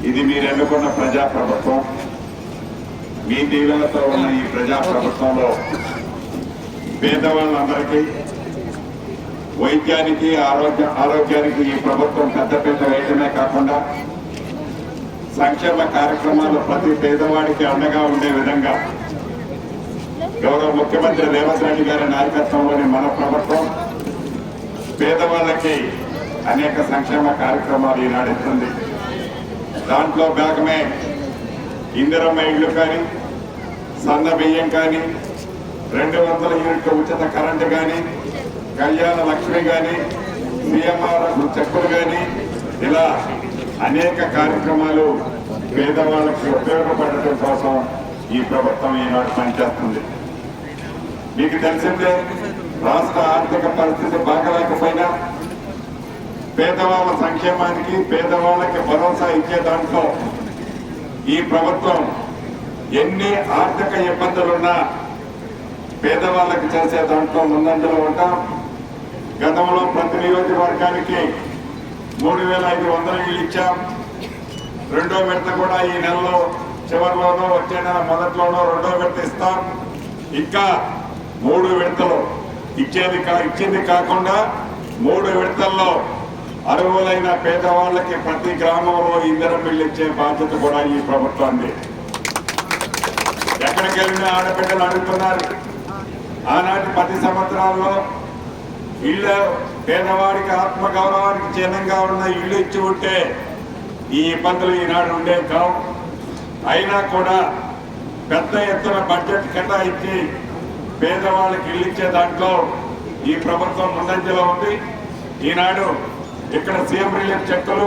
ఇది మీరు ఎన్నుకున్న ప్రజాప్రభుత్వం. మీ దీవెనతో ఉన్న ఈ ప్రజాప్రభుత్వంలో పేదవాళ్ళందరికీ వైద్యానికి ఆరోగ్యానికి ఈ ప్రభుత్వం పెద్దపీట వేయడమే కాకుండా సంక్షేమ కార్యక్రమాలు ప్రతి పేదవాడికి అండగా ఉండే విధంగా గౌరవ ముఖ్యమంత్రి రేవంత్ రెడ్డి గారి నాయకత్వంలోని మన ప్రభుత్వం పేదవాళ్ళకి అనేక సంక్షేమ కార్యక్రమాలు ఈనాడిస్తుంది. దాంట్లో భాగమే ఇందిరమ్మ ఇళ్ళు కానీ, సన్న బియ్యం కానీ, 200 యూనిట్ల ఉచిత కరెంటు కానీ, కళ్యాణ లక్ష్మి కానీ, సిఎంఆర్ చెక్కులు కానీ, ఇలా అనేక కార్యక్రమాలు పేదవాళ్ళకి ఉపయోగపడటం కోసం ఈ ప్రభుత్వం ఈనాడు పనిచేస్తుంది. మీకు తెలిసిందే, రాష్ట్ర ఆర్థిక పరిస్థితి బాగలేకపోయినా పేదవాళ్ళ సంక్షేమానికి, పేదవాళ్ళకి భరోసా ఇచ్చే దాంట్లో ఈ ప్రభుత్వం ఎన్ని ఆర్థిక ఇబ్బందులున్నా పేదవాళ్ళకి చేసే దాంట్లో ముందంజలో ఉంటాం. గతంలో ప్రతి నియోజకవర్గానికి 3,500 ఇళ్ళు ఇచ్చాం. రెండో విడత కూడా ఈ నెలలో చివరిలోనో వచ్చే నెల మొదట్లోనో రెండో విడత ఇస్తాం. ఇంకా 3 విడతలు ఇచ్చింది కాకుండా 3 విడతల్లో అర్హులైన పేదవాళ్ళకి ప్రతి గ్రామంలో ఇందిరమ్మ ఇళ్ళు ఇచ్చే బాధ్యత కూడా ఈ ప్రభుత్వాన్ని. ఎక్కడికి వెళ్ళినా ఆడబిడ్డలు అడుగుతున్నారు. ఆనాటి 10 సంవత్సరాల్లో ఇళ్ళు పేదవాడికి ఆత్మగౌరవానికి చిహ్నంగా ఉన్న ఇళ్ళు ఇచ్చి ఉంటే ఈ ఇబ్బందులు ఈనాడు ఉండేవి కావు. అయినా కూడా పెద్ద ఎత్తున బడ్జెట్ కేటాయించి పేదవాళ్ళకి ఇళ్ళు ఇచ్చే దాంట్లో ఈ ప్రభుత్వం ముందంజలో ఉంది. ఈనాడు ఇక్కడ సీఎం రిలీఫ్ చెక్కులు